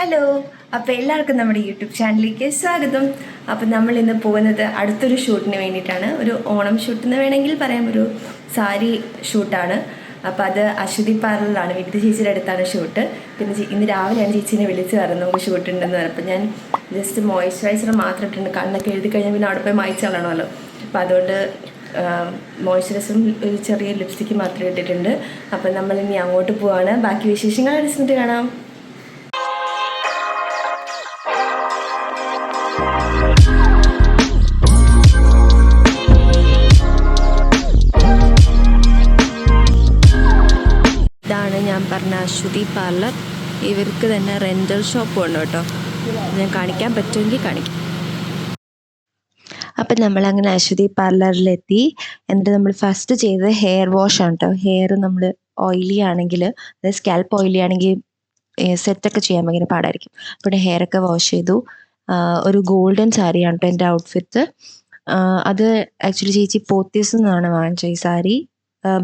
Hello, അപ്പോൾ എല്ലാവർക്കും നമ്മുടെ യൂട്യൂബ് ചാനലിലേക്ക് സ്വാഗതം. അപ്പോൾ നമ്മൾ ഇന്ന് പോകുന്നത് അടുത്തൊരു ഷൂട്ടിന് വേണ്ടിയിട്ടാണ്. ഒരു ഓണം ഷൂട്ട് എന്ന് വേണമെങ്കിൽ പറയാം, ഒരു സാരി ഷൂട്ടാണ്. അപ്പോൾ അത് അശ്വതി പാർലറിലാണ്, വീട്ടിൽ ചേച്ചിയുടെ അടുത്താണ് ഷൂട്ട്. പിന്നെ ഇന്ന് രാവിലെയാണ് ചേച്ചീനെ വിളിച്ച് പറഞ്ഞത് നമുക്ക് ഷൂട്ട് ഉണ്ടെന്ന് പറഞ്ഞപ്പോൾ ഞാൻ ജസ്റ്റ് മോയ്സ്ചറൈസർ മാത്രം ഇട്ടിട്ടുണ്ട്. കണ്ണൊക്കെ എഴുതി കഴിഞ്ഞാൽ പിന്നെ അവിടെ പോയി മായ്ച്ച് കളയണമല്ലോ. അപ്പോൾ അതുകൊണ്ട് മോയ്സ്ചറൈസറും ഒരു ചെറിയ ലിപ്സ്റ്റിക്ക് മാത്രം ഇട്ടിട്ടുണ്ട്. അപ്പം നമ്മളിനി അങ്ങോട്ട് പോവാണ്. ബാക്കി വിശേഷങ്ങൾ അടുത്തിട്ട് കാണാം. ഇതാണ് ഞാൻ പറഞ്ഞ അശ്വതി പാർലർ. ഇവർക്ക് തന്നെ റെൻ്റൽ ഷോപ്പും ഉണ്ട് കേട്ടോ. ഞാൻ കാണിക്കാൻ പറ്റുമെങ്കിൽ കാണിക്കാം. അപ്പം നമ്മളങ്ങനെ അശ്വതി പാർലറിലെത്തി. എന്നിട്ട് നമ്മൾ ഫസ്റ്റ് ചെയ്തത് ഹെയർ വാഷ് ആണ് കേട്ടോ. ഹെയർ നമ്മൾ ഓയിലി ആണെങ്കിൽ, അതായത് സ്കാൽപ്പ് ഓയിലി ആണെങ്കിൽ സെറ്റൊക്കെ ചെയ്യാൻ ഭയങ്കര പാടായിരിക്കും. അപ്പോൾ ഹെയറൊക്കെ വാഷ് ചെയ്തു. ഒരു ഗോൾഡൻ സാരിയാണ് കേട്ടോ എൻ്റെ ഔട്ട്ഫിറ്റ്. അത് ആക്ച്വലി ചേച്ചി പോത്തീസിൽ നിന്നാണ് വാങ്ങിച്ചത് ഈ സാരി.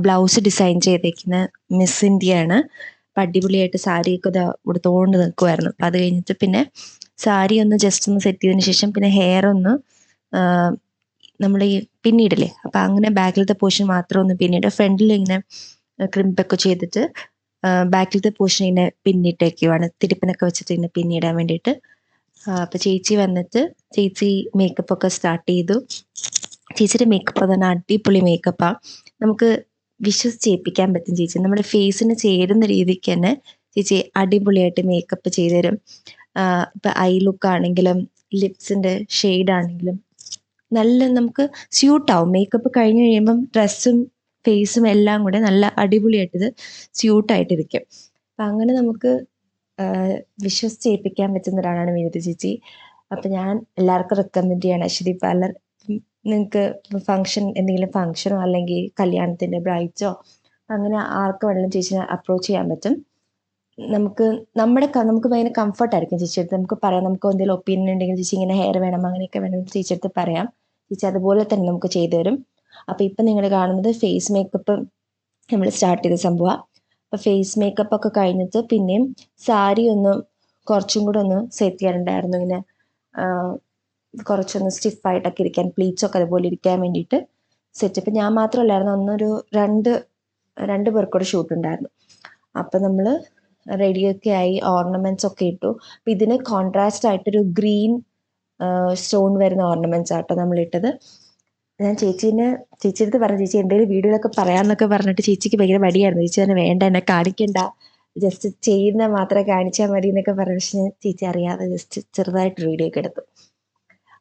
ബ്ലൗസ് ഡിസൈൻ ചെയ്തേക്കുന്ന മിസ് ഇന്ത്യയാണ്. അപ്പം അടിപൊളിയായിട്ട് സാരിയൊക്കെ ഇതാ ഉടുത്തോണ്ട് നിൽക്കുമായിരുന്നു. അപ്പം അത് കഴിഞ്ഞിട്ട് പിന്നെ സാരി ഒന്ന് ജസ്റ്റ് ഒന്ന് സെറ്റ് ചെയ്തതിന് ശേഷം പിന്നെ ഹെയർ ഒന്ന് നമ്മൾ ഈ പിന്നീടില്ലേ, അപ്പം അങ്ങനെ ബാക്കിലത്തെ പോർഷൻ മാത്രം ഒന്ന് പിന്നീട് ഫ്രണ്ടിൽ ഇങ്ങനെ ക്രിമ്പൊക്കെ ചെയ്തിട്ട് ബാക്കിലത്തെ പോർഷൻ ഇങ്ങനെ പിന്നിട്ടേക്കുവാണ്, തിരുപ്പിനൊക്കെ വെച്ചിട്ട് ഇങ്ങനെ പിന്നിടാൻ വേണ്ടിയിട്ട്. അപ്പം ചേച്ചി വന്നിട്ട് ചേച്ചി മേക്കപ്പ് ഒക്കെ സ്റ്റാർട്ട് ചെയ്തു. ചേച്ചിയുടെ മേക്കപ്പ് തന്നെ അടിപൊളി മേക്കപ്പാണ്. നമുക്ക് വിശ്വസിച്ചേൽപ്പിക്കാൻ പറ്റും. ചേച്ചി നമ്മുടെ ഫേസിന് ചേരുന്ന രീതിക്ക് തന്നെ ചേച്ചി അടിപൊളിയായിട്ട് മേക്കപ്പ് ചെയ്തു തരും. ഇപ്പം ഐ ലുക്ക് ആണെങ്കിലും ലിപ്സിൻ്റെ ഷെയ്ഡാണെങ്കിലും നല്ല നമുക്ക് സ്യൂട്ടാവും. മേക്കപ്പ് കഴിഞ്ഞ് കഴിയുമ്പം ഡ്രസ്സും ഫേസും എല്ലാം കൂടെ നല്ല അടിപൊളിയായിട്ടിത് സ്യൂട്ടായിട്ടിരിക്കും. അപ്പം അങ്ങനെ നമുക്ക് വിശ്വസിച്ചേൽപ്പിക്കാൻ പറ്റുന്ന ഒരാളാണ് വിനീത ചേച്ചി. അപ്പം ഞാൻ എല്ലാവർക്കും റെക്കമെൻഡ് ചെയ്യാണ് അശ്വതി പാർലർ. നിങ്ങൾക്ക് ഫങ്ഷൻ, എന്തെങ്കിലും ഫങ്ഷനോ അല്ലെങ്കിൽ കല്യാണത്തിൻ്റെ ബ്രൈഡ്സോ അങ്ങനെ ആർക്ക് വേണമെങ്കിലും ചേച്ചിനെ അപ്രോച്ച് ചെയ്യാൻ പറ്റും. നമുക്ക് ഭയങ്കര കംഫർട്ടായിരിക്കും ചേച്ചി അടുത്ത്. നമുക്ക് പറയാം, നമുക്ക് എന്തെങ്കിലും ഒപ്പീനിയൻ ഉണ്ടെങ്കിൽ ചേച്ചി ഇങ്ങനെ ഹെയർ വേണം അങ്ങനെയൊക്കെ വേണം ചേച്ചി അടുത്ത് പറയാം. ചേച്ചി അതുപോലെ തന്നെ നമുക്ക് ചെയ്തു തരും. അപ്പോൾ ഇപ്പം നിങ്ങൾ കാണുന്നത് ഫേസ് മേക്കപ്പ് നമ്മൾ സ്റ്റാർട്ട് ചെയ്ത സംഭവമാണ്. അപ്പോൾ ഫേസ് മേക്കപ്പ് ഒക്കെ കഴിഞ്ഞിട്ട് പിന്നെയും സാരി ഒന്ന് കുറച്ചും കൂടെ ഒന്ന് സെറ്റ് ചെയ്യാനുണ്ടായിരുന്നു. ഇങ്ങനെ കുറച്ചൊന്ന് സ്റ്റിഫായിട്ടൊക്കെ ഇരിക്കാൻ, പ്ലീറ്റ്സൊക്കെ അതുപോലെ ഇരിക്കാൻ വേണ്ടിയിട്ട് സെറ്റപ്പ്. ഞാൻ മാത്രമല്ലായിരുന്നു, രണ്ട് പേർക്കൂടെ ഷൂട്ട് ഉണ്ടായിരുന്നു. അപ്പം നമ്മൾ റെഡിയൊക്കെ ആയി, ഓർണമെൻറ്റ്സ് ഒക്കെ ഇട്ടു. അപ്പം ഇതിന് കോൺട്രാസ്റ്റ് ആയിട്ടൊരു ഗ്രീൻ സ്റ്റോൺ വരുന്ന ഓർണമെൻറ്റ്സ് ആട്ടോ നമ്മളിട്ടത്. ഞാൻ ചേച്ചീൻ്റെ അടുത്ത് പറഞ്ഞു, ചേച്ചി എന്തെങ്കിലും വീഡിയോയിലൊക്കെ പറയാമെന്നൊക്കെ പറഞ്ഞിട്ട് ചേച്ചിക്ക് ഭയങ്കര മടിയായിരുന്നു. ചേച്ചി തന്നെ വേണ്ട, എന്നെ കാണിക്കണ്ട, ജസ്റ്റ് ചെയ്യുന്ന മാത്രമേ കാണിച്ചാൽ മതി എന്നൊക്കെ പറഞ്ഞു. പക്ഷെ ഞാൻ ചേച്ചി അറിയാതെ ജസ്റ്റ് ചെറുതായിട്ട് വീഡിയോ ഒക്കെ എടുത്തു.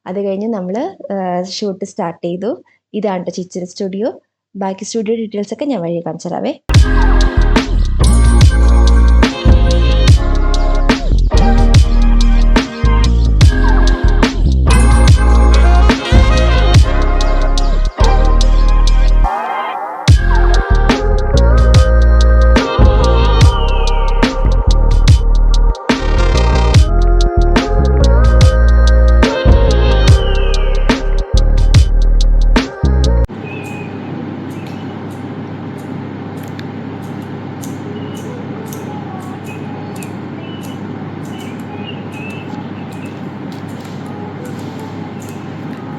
അത് കഴിഞ്ഞ് നമ്മൾ ഷൂട്ട് സ്റ്റാർട്ട് ചെയ്തു. ഇതാണ് കേട്ടോ ചേച്ചിയുടെ സ്റ്റുഡിയോ. ബാക്കി സ്റ്റുഡിയോ ഡീറ്റെയിൽസ് ഒക്കെ ഞാൻ വഴി കാണിച്ചു തരാവേ.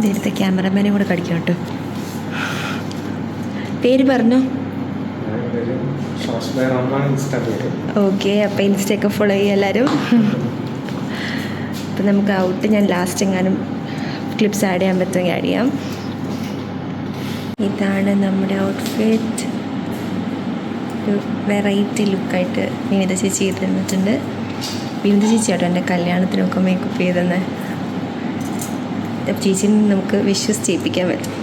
നേരത്തെ ക്യാമറമാനെ കൂടെ കടിക്കണം കേട്ടോ. പേര് പറഞ്ഞോ. ഓക്കെ, അപ്പോൾ ഇൻസ്റ്റയൊക്കെ ഫോളോ ചെയ്യുക എല്ലാവരും. അപ്പം നമുക്ക് ഔട്ട് ഞാൻ ലാസ്റ്റ് എങ്ങാനും ക്ലിപ്സ് ആഡ് ചെയ്യാൻ പറ്റുമെങ്കിൽ ആഡ് ചെയ്യാം. ഇതാണ് നമ്മുടെ ഔട്ട്ഫിറ്റ്. ഒരു വെറൈറ്റി ലുക്കായിട്ട് വിനീത ചേച്ചി ചെയ്ത് തന്നിട്ടുണ്ട്. വിനീത ചേച്ചി ആട്ടോ എൻ്റെ കല്യാണത്തിനൊക്കെ മേക്കപ്പ് ചെയ്തെന്ന്. ചേച്ചിനെ നമുക്ക് വിശ്വസിച്ചേൽപ്പിക്കാൻ പറ്റും.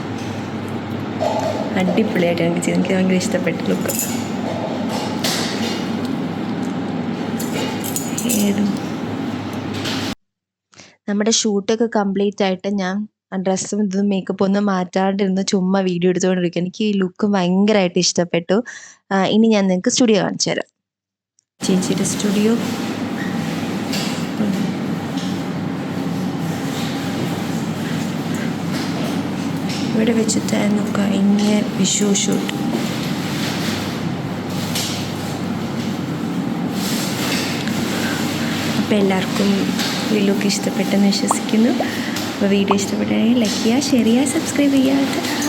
അടിപൊളിയായിട്ട് എനിക്ക് ഭയങ്കര ഇഷ്ടപ്പെട്ട ലുക്ക്. നമ്മുടെ ഷൂട്ടൊക്കെ കംപ്ലീറ്റ് ആയിട്ട് ഞാൻ ഡ്രസ്സും ഇതും മേക്കപ്പ് ഒന്നും മാറ്റാണ്ടിരുന്ന് ചുമ്മാ വീഡിയോ എടുത്തുകൊണ്ടിരിക്കും. എനിക്ക് ഈ ലുക്ക് ഭയങ്കരമായിട്ട് ഇഷ്ടപ്പെട്ടു. ഇനി ഞാൻ നിങ്ങൾക്ക് സ്റ്റുഡിയോ കാണിച്ചു തരാം. ചേച്ചിയുടെ സ്റ്റുഡിയോ ഇവിടെ വെച്ചിട്ടായിരുന്നു കഴിഞ്ഞ വിഷു ഷൂട്ട്. അപ്പോൾ എല്ലാവർക്കും ഈ ലുക്ക് ഇഷ്ടപ്പെട്ടെന്ന് വിശ്വസിക്കുന്നു. അപ്പോൾ വീഡിയോ ഇഷ്ടപ്പെട്ടാണെങ്കിൽ ലൈക്ക് ചെയ്യുക, ഷെയർ ചെയ്യുക, സബ്സ്ക്രൈബ് ചെയ്യുക.